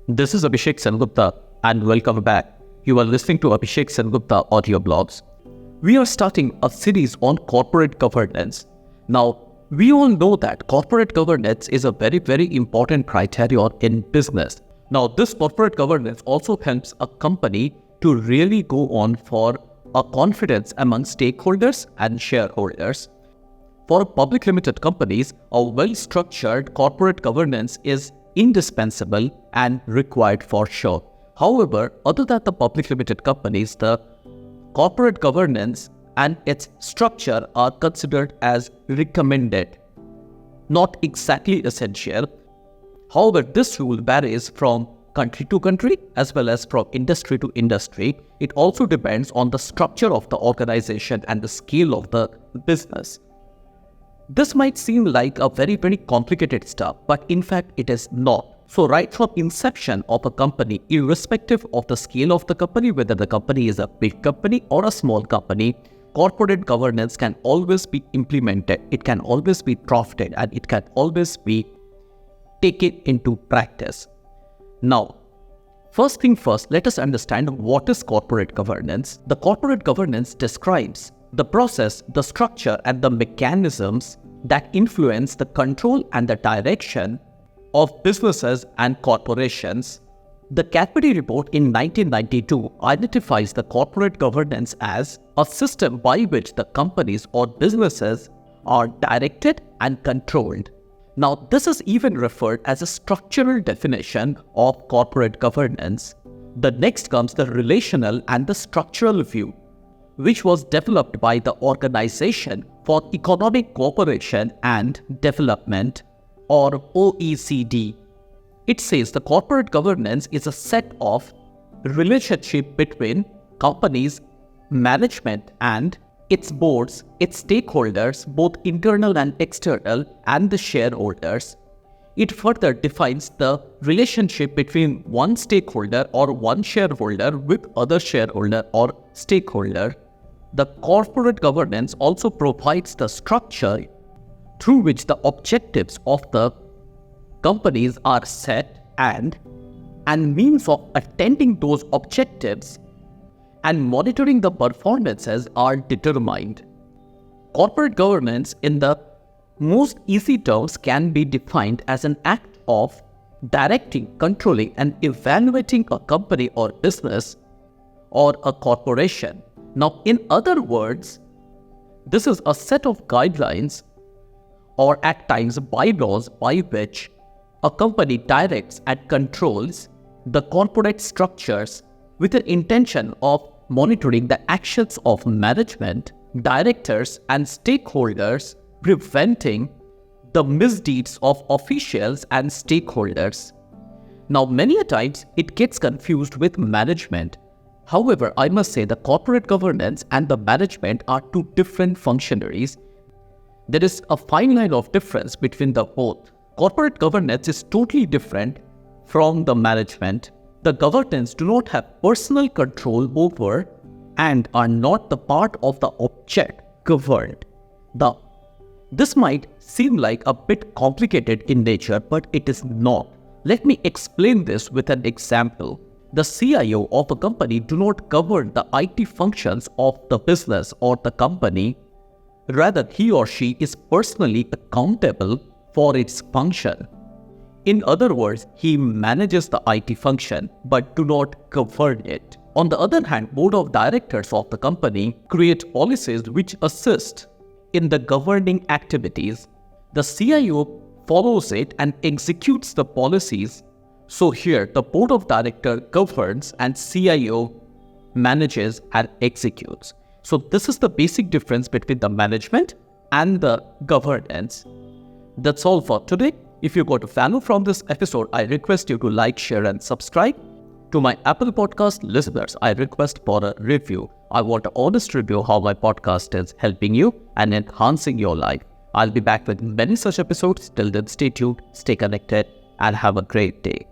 This is Abhishek Sengupta and welcome back. You are listening to Abhishek Sengupta audio blogs. We are starting a series on corporate governance. Now, we all know that corporate governance is a very, very important criterion in business. Now, this corporate governance also helps a company to really go on for a confidence among stakeholders and shareholders. For public limited companies, a well-structured corporate governance is indispensable and required for sure. However, other than the public limited companies, the corporate governance and its structure are considered as recommended, not exactly essential. However, this rule varies from country to country as well as from industry to industry. It also depends on the structure of the organization and the scale of the business. This might seem like a very, very complicated stuff, but in fact it is not. So right from inception of a company, irrespective of the scale of the company, whether the company is a big company or a small company, corporate governance can always be implemented, it can always be drafted, and it can always be taken into practice. Now, first thing first, let us understand what is corporate governance. The corporate governance describes the process, the structure, and the mechanisms that influence the control and the direction of businesses and corporations. The Cadbury Report in 1992 identifies the corporate governance as a system by which the companies or businesses are directed and controlled. Now, this is even referred as a structural definition of corporate governance. The next comes the relational and the structural view, which was developed by the Organization for Economic Cooperation and Development, or OECD. It says the corporate governance is a set of relationship between companies, management and its boards, its stakeholders, both internal and external, and the shareholders. It further defines the relationship between one stakeholder or one shareholder with other shareholder or stakeholder. The corporate governance also provides the structure through which the objectives of the companies are set and means of attending those objectives and monitoring the performances are determined. Corporate governance in the most easy terms can be defined as an act of directing, controlling, and evaluating a company or business or a corporation. Now, in other words, this is a set of guidelines or at times bylaws by which a company directs and controls the corporate structures with the intention of monitoring the actions of management, directors, and stakeholders, preventing the misdeeds of officials and stakeholders. Now, many a times it gets confused with management. However, I must say the corporate governance and the management are two different functionaries. There is a fine line of difference between the both. Corporate governance is totally different from the management. The governance do not have personal control over and are not the part of the object governed. This might seem like a bit complicated in nature, but it is not. Let me explain this with an example. The CIO of a company do not govern the IT functions of the business or the company. Rather, he or she is personally accountable for its function. In other words, he manages the IT function but do not govern it. On the other hand, board of directors of the company create policies which assist in the governing activities. The CIO follows it and executes the policies. So here, the board of directors governs and CIO manages and executes. So this is the basic difference between the management and the governance. That's all for today. If you got value from this episode, I request you to like, share, and subscribe. To my Apple Podcast listeners, I request for a review. I want an honest review how my podcast is helping you and enhancing your life. I'll be back with many such episodes. Till then, stay tuned, stay connected, and have a great day.